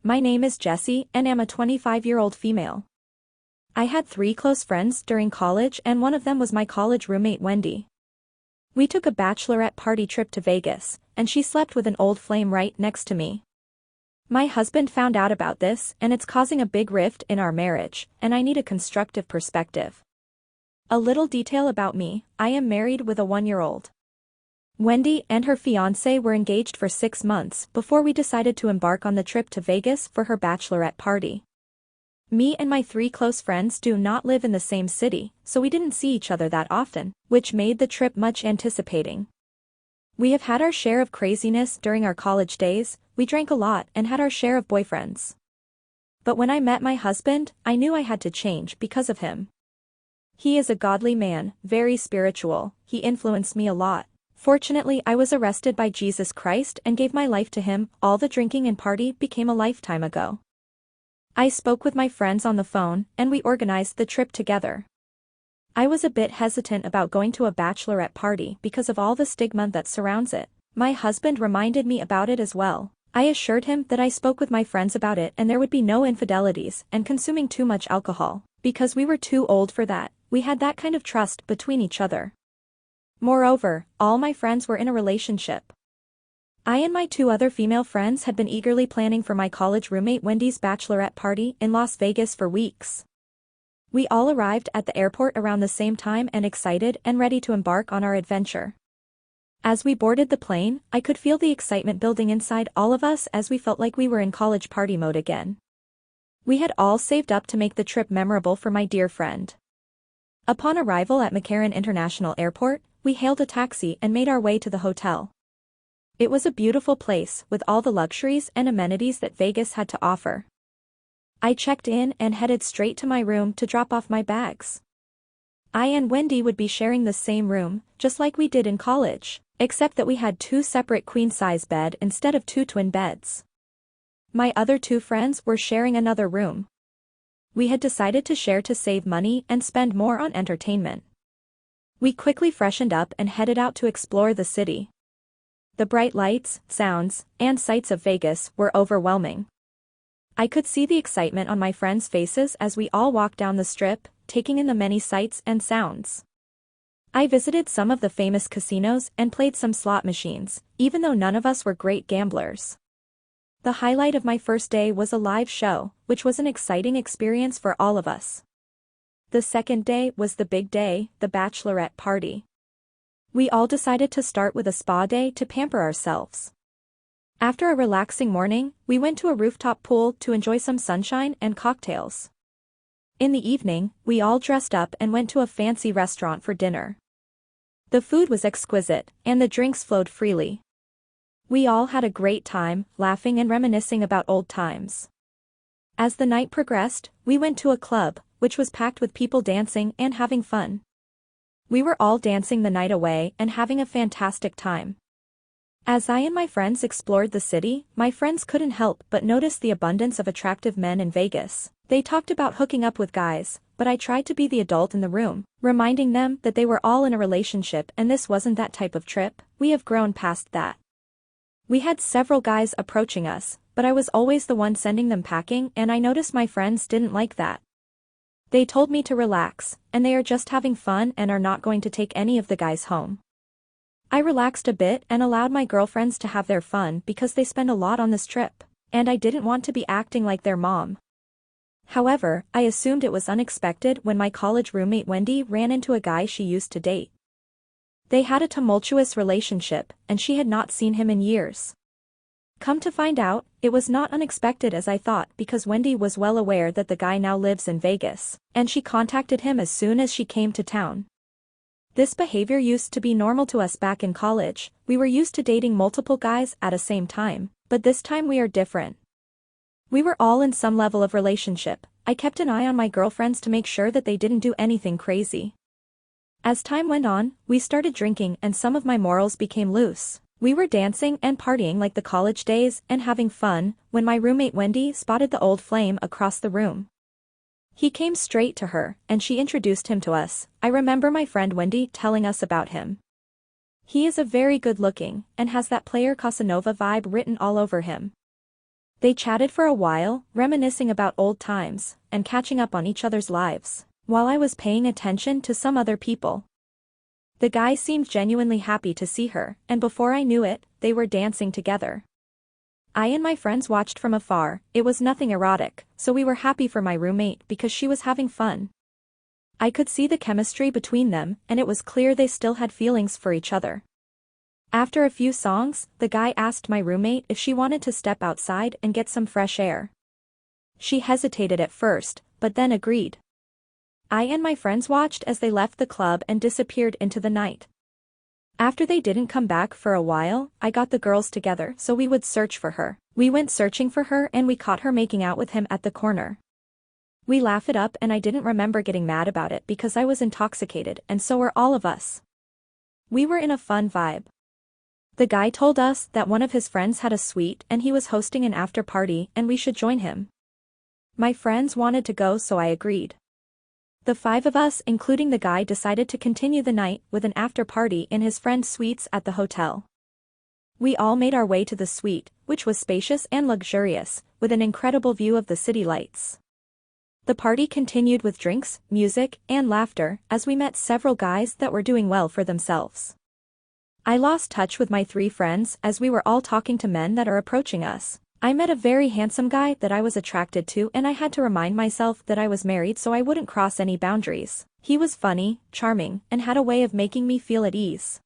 My name is Jessie and am a 25-year-old female. I had 3 close friends during college and one of them was my college roommate Wendy. We took a bachelorette party trip to Vegas, and she slept with an old flame right next to me. My husband found out about this and it's causing a big rift in our marriage, and I need a constructive perspective. A little detail about me: I am married with a 1-year-old. Wendy and her fiancé were engaged for 6 months before we decided to embark on the trip to Vegas for her bachelorette party. Me and my 3 close friends do not live in the same city, so we didn't see each other that often, which made the trip much anticipating. We have had our share of craziness during our college days. We drank a lot and had our share of boyfriends. But when I met my husband, I knew I had to change because of him. He is a godly man, very spiritual. He influenced me a lot. Fortunately, I was arrested by Jesus Christ and gave my life to him. All the drinking and party became a lifetime ago. I spoke with my friends on the phone, and we organized the trip together. I was a bit hesitant about going to a bachelorette party because of all the stigma that surrounds it. My husband reminded me about it as well. I assured him that I spoke with my friends about it and there would be no infidelities and consuming too much alcohol, because we were too old for that. We had that kind of trust between each other. Moreover, all my friends were in a relationship. I and my 2 other female friends had been eagerly planning for my college roommate Wendy's bachelorette party in Las Vegas for weeks. We all arrived at the airport around the same time and excited and ready to embark on our adventure. As we boarded the plane, I could feel the excitement building inside all of us as we felt like we were in college party mode again. We had all saved up to make the trip memorable for my dear friend. Upon arrival at McCarran International Airport, we hailed a taxi and made our way to the hotel. It was a beautiful place with all the luxuries and amenities that Vegas had to offer. I checked in and headed straight to my room to drop off my bags. I and Wendy would be sharing the same room, just like we did in college, except that we had 2 separate queen-size beds instead of 2 twin beds. My other 2 friends were sharing another room. We had decided to share to save money and spend more on entertainment. We quickly freshened up and headed out to explore the city. The bright lights, sounds, and sights of Vegas were overwhelming. I could see the excitement on my friends' faces as we all walked down the strip, taking in the many sights and sounds. I visited some of the famous casinos and played some slot machines, even though none of us were great gamblers. The highlight of my first day was a live show, which was an exciting experience for all of us. The second day was the big day, the bachelorette party. We all decided to start with a spa day to pamper ourselves. After a relaxing morning, we went to a rooftop pool to enjoy some sunshine and cocktails. In the evening, we all dressed up and went to a fancy restaurant for dinner. The food was exquisite, and the drinks flowed freely. We all had a great time, laughing and reminiscing about old times. As the night progressed, we went to a club, which was packed with people dancing and having fun. We were all dancing the night away and having a fantastic time. As I and my friends explored the city, my friends couldn't help but notice the abundance of attractive men in Vegas. They talked about hooking up with guys, but I tried to be the adult in the room, reminding them that they were all in a relationship and this wasn't that type of trip. We have grown past that. We had several guys approaching us, but I was always the one sending them packing, and I noticed my friends didn't like that. They told me to relax, and they are just having fun and are not going to take any of the guys home. I relaxed a bit and allowed my girlfriends to have their fun because they spend a lot on this trip, and I didn't want to be acting like their mom. However, I assumed it was unexpected when my college roommate Wendy ran into a guy she used to date. They had a tumultuous relationship, and she had not seen him in years. Come to find out, it was not unexpected as I thought because Wendy was well aware that the guy now lives in Vegas, and she contacted him as soon as she came to town. This behavior used to be normal to us back in college. We were used to dating multiple guys at the same time, but this time we are different. We were all in some level of relationship. I kept an eye on my girlfriends to make sure that they didn't do anything crazy. As time went on, we started drinking and some of my morals became loose. We were dancing and partying like the college days and having fun when my roommate Wendy spotted the old flame across the room. He came straight to her, and she introduced him to us. I remember my friend Wendy telling us about him. He is a very good-looking, and has that player Casanova vibe written all over him. They chatted for a while, reminiscing about old times, and catching up on each other's lives, while I was paying attention to some other people. The guy seemed genuinely happy to see her, and before I knew it, they were dancing together. I and my friends watched from afar. It was nothing erotic, so we were happy for my roommate because she was having fun. I could see the chemistry between them, and it was clear they still had feelings for each other. After a few songs, the guy asked my roommate if she wanted to step outside and get some fresh air. She hesitated at first, but then agreed. I and my friends watched as they left the club and disappeared into the night. After they didn't come back for a while, I got the girls together so we would search for her. We went searching for her and we caught her making out with him at the corner. We laughed it up and I didn't remember getting mad about it because I was intoxicated and so were all of us. We were in a fun vibe. The guy told us that one of his friends had a suite and he was hosting an after party and we should join him. My friends wanted to go so I agreed. The 5 of us including the guy decided to continue the night with an after party in his friend's suites at the hotel. We all made our way to the suite, which was spacious and luxurious, with an incredible view of the city lights. The party continued with drinks, music, and laughter as we met several guys that were doing well for themselves. I lost touch with my 3 friends as we were all talking to men that are approaching us. I met a very handsome guy that I was attracted to and I had to remind myself that I was married so I wouldn't cross any boundaries. He was funny, charming, and had a way of making me feel at ease.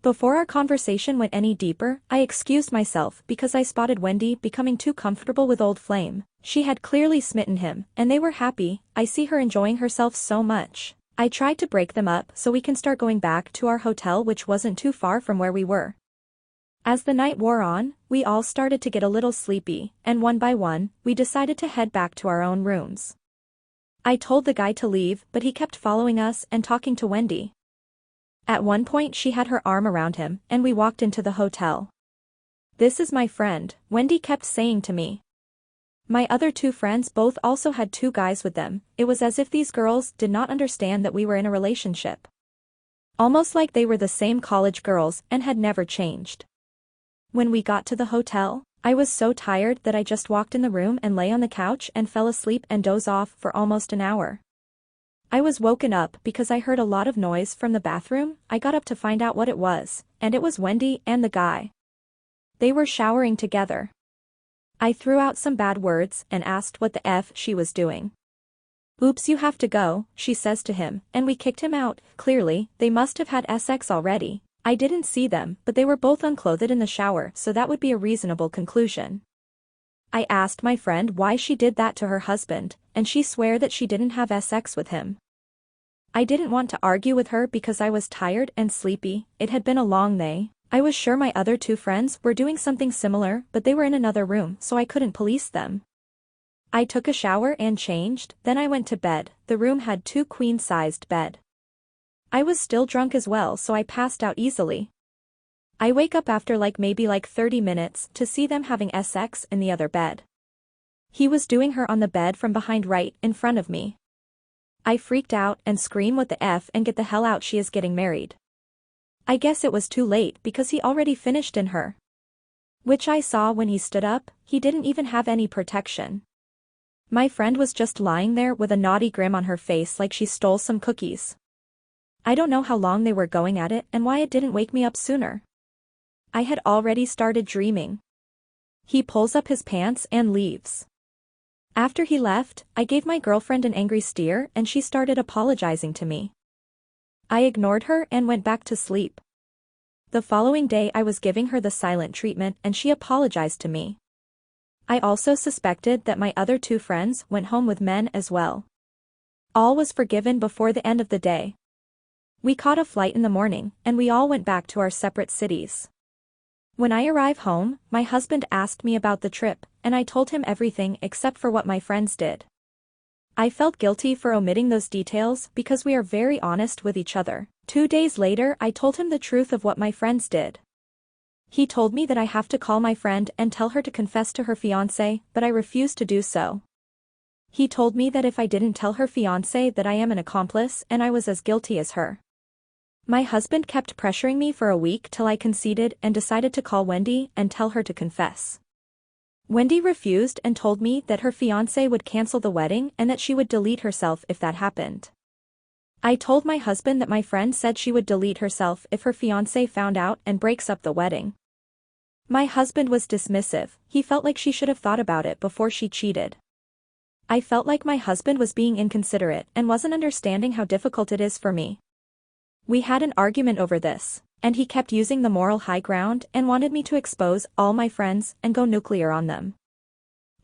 Before our conversation went any deeper, I excused myself because I spotted Wendy becoming too comfortable with Old Flame. She had clearly smitten him, and they were happy. I see her enjoying herself so much. I tried to break them up so we can start going back to our hotel which wasn't too far from where we were. As the night wore on, we all started to get a little sleepy, and one by one, we decided to head back to our own rooms. I told the guy to leave but he kept following us and talking to Wendy. At one point she had her arm around him and we walked into the hotel. "This is my friend," Wendy kept saying to me. My other 2 friends both also had 2 guys with them. It was as if these girls did not understand that we were in a relationship. Almost like they were the same college girls and had never changed. When we got to the hotel, I was so tired that I just walked in the room and lay on the couch and fell asleep and dozed off for almost an hour. I was woken up because I heard a lot of noise from the bathroom. I got up to find out what it was, and it was Wendy and the guy. They were showering together. I threw out some bad words and asked what the F she was doing. "Oops, you have to go," she says to him, and we kicked him out. Clearly, they must have had sex already. I didn't see them, but they were both unclothed in the shower, so that would be a reasonable conclusion. I asked my friend why she did that to her husband, and she swore that she didn't have sex with him. I didn't want to argue with her because I was tired and sleepy. It had been a long day. I was sure my other 2 friends were doing something similar, but they were in another room so I couldn't police them. I took a shower and changed, then I went to bed. The room had 2 queen-sized beds. I was still drunk as well so I passed out easily. I wake up after maybe 30 minutes to see them having sex in the other bed. He was doing her on the bed from behind right in front of me. I freaked out and screamed what the F and get the hell out, she is getting married. I guess it was too late because he already finished in her. Which I saw when he stood up. He didn't even have any protection. My friend was just lying there with a naughty grin on her face like she stole some cookies. I don't know how long they were going at it and why it didn't wake me up sooner. I had already started dreaming. He pulls up his pants and leaves. After he left, I gave my girlfriend an angry stare and she started apologizing to me. I ignored her and went back to sleep. The following day I was giving her the silent treatment and she apologized to me. I also suspected that my other 2 friends went home with men as well. All was forgiven before the end of the day. We caught a flight in the morning and we all went back to our separate cities. When I arrived home, my husband asked me about the trip, and I told him everything except for what my friends did. I felt guilty for omitting those details because we are very honest with each other. 2 days later I told him the truth of what my friends did. He told me that I have to call my friend and tell her to confess to her fiancé, but I refused to do so. He told me that if I didn't tell her fiancé that I am an accomplice and I was as guilty as her. My husband kept pressuring me for a week till I conceded and decided to call Wendy and tell her to confess. Wendy refused and told me that her fiancé would cancel the wedding and that she would delete herself if that happened. I told my husband that my friend said she would delete herself if her fiancé found out and breaks up the wedding. My husband was dismissive. He felt like she should have thought about it before she cheated. I felt like my husband was being inconsiderate and wasn't understanding how difficult it is for me. We had an argument over this, and he kept using the moral high ground and wanted me to expose all my friends and go nuclear on them.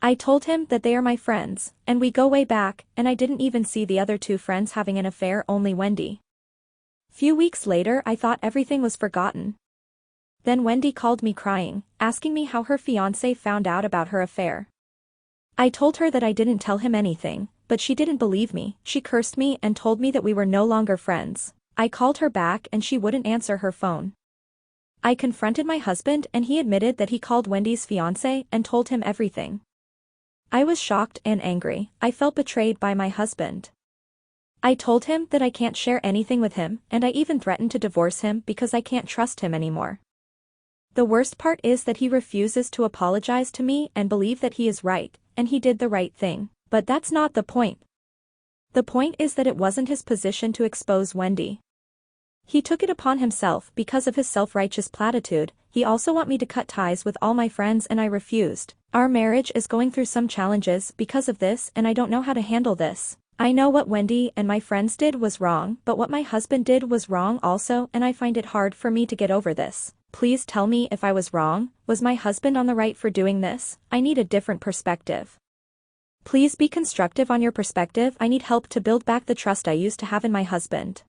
I told him that they are my friends, and we go way back, and I didn't even see the other two friends having an affair, only Wendy. Few weeks later I thought everything was forgotten. Then Wendy called me crying, asking me how her fiancé found out about her affair. I told her that I didn't tell him anything, but she didn't believe me. She cursed me and told me that we were no longer friends. I called her back and she wouldn't answer her phone. I confronted my husband and he admitted that he called Wendy's fiancé and told him everything. I was shocked and angry. I felt betrayed by my husband. I told him that I can't share anything with him, and I even threatened to divorce him because I can't trust him anymore. The worst part is that he refuses to apologize to me and believe that he is right, and he did the right thing. But that's not the point. The point is that it wasn't his position to expose Wendy. He took it upon himself because of his self-righteous platitude. He also want me to cut ties with all my friends and I refused. Our marriage is going through some challenges because of this and I don't know how to handle this. I know what Wendy and my friends did was wrong, but what my husband did was wrong also, and I find it hard for me to get over this. Please tell me if I was wrong. Was my husband on the right for doing this? I need a different perspective. Please be constructive on your perspective. I need help to build back the trust I used to have in my husband.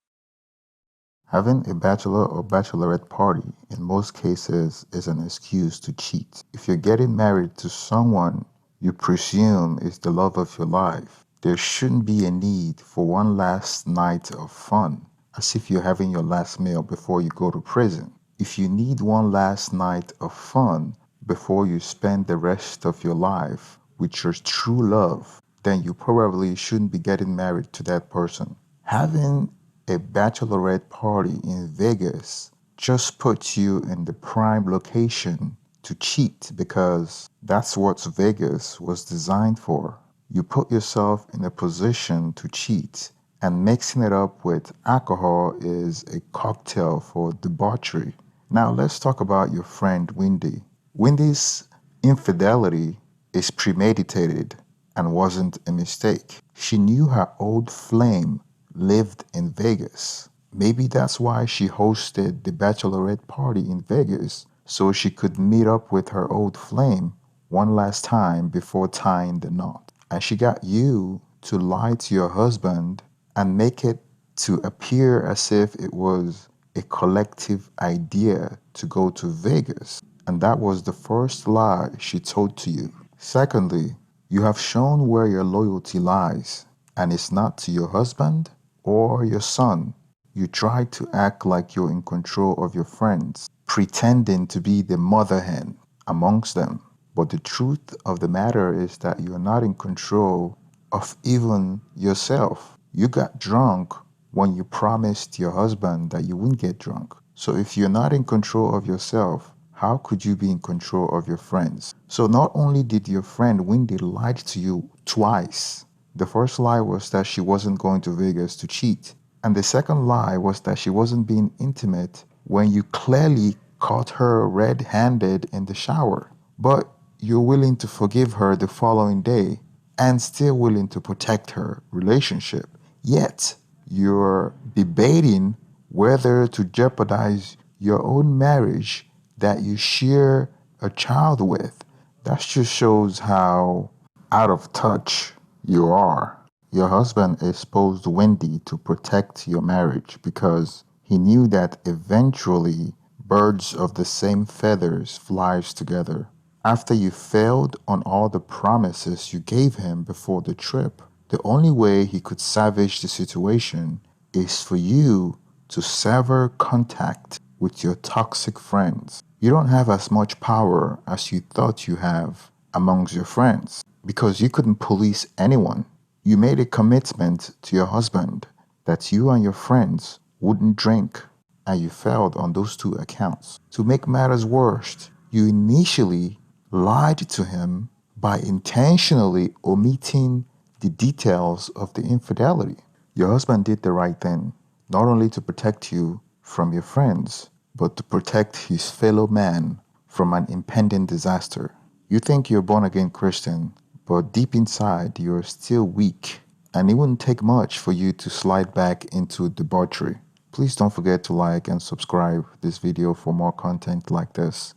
Having a bachelor or bachelorette party in most cases is an excuse to cheat. If you're getting married to someone you presume is the love of your life, there shouldn't be a need for one last night of fun, as if you're having your last meal before you go to prison. If you need one last night of fun before you spend the rest of your life with your true love, then you probably shouldn't be getting married to that person. Having a bachelorette party in Vegas just puts you in the prime location to cheat because that's what Vegas was designed for. You put yourself in a position to cheat, and mixing it up with alcohol is a cocktail for debauchery. Now let's talk about your friend Wendy. Wendy's infidelity is premeditated and wasn't a mistake. She knew her old flame lived in Vegas. Maybe that's why she hosted the bachelorette party in Vegas, so she could meet up with her old flame one last time before tying the knot. And she got you to lie to your husband and make it to appear as if it was a collective idea to go to Vegas. And that was the first lie she told to you. Secondly, you have shown where your loyalty lies, and it's not to your husband or your son. You try to act like you're in control of your friends, pretending to be the mother hen amongst them. But the truth of the matter is that you're not in control of even yourself. You got drunk when you promised your husband that you wouldn't get drunk. So if you're not in control of yourself, how could you be in control of your friends? So not only did your friend Wendy lie to you twice. The first lie was that she wasn't going to Vegas to cheat. And the second lie was that she wasn't being intimate when you clearly caught her red-handed in the shower. But you're willing to forgive her the following day and still willing to protect her relationship. Yet, you're debating whether to jeopardize your own marriage that you share a child with. That just shows how out of touch you are. Your husband exposed Wendy to protect your marriage because he knew that eventually birds of the same feathers flies together. After you failed on all the promises you gave him before the trip, the only way he could salvage the situation is for you to sever contact with your toxic friends. You don't have as much power as you thought you have amongst your friends because you couldn't police anyone. You made a commitment to your husband that you and your friends wouldn't drink, and you failed on those two accounts. To make matters worse, you initially lied to him by intentionally omitting the details of the infidelity. Your husband did the right thing, not only to protect you from your friends, but to protect his fellow man from an impending disaster. You think you're born again Christian, but deep inside you're still weak, and it wouldn't take much for you to slide back into debauchery. Please don't forget to like and subscribe this video for more content like this.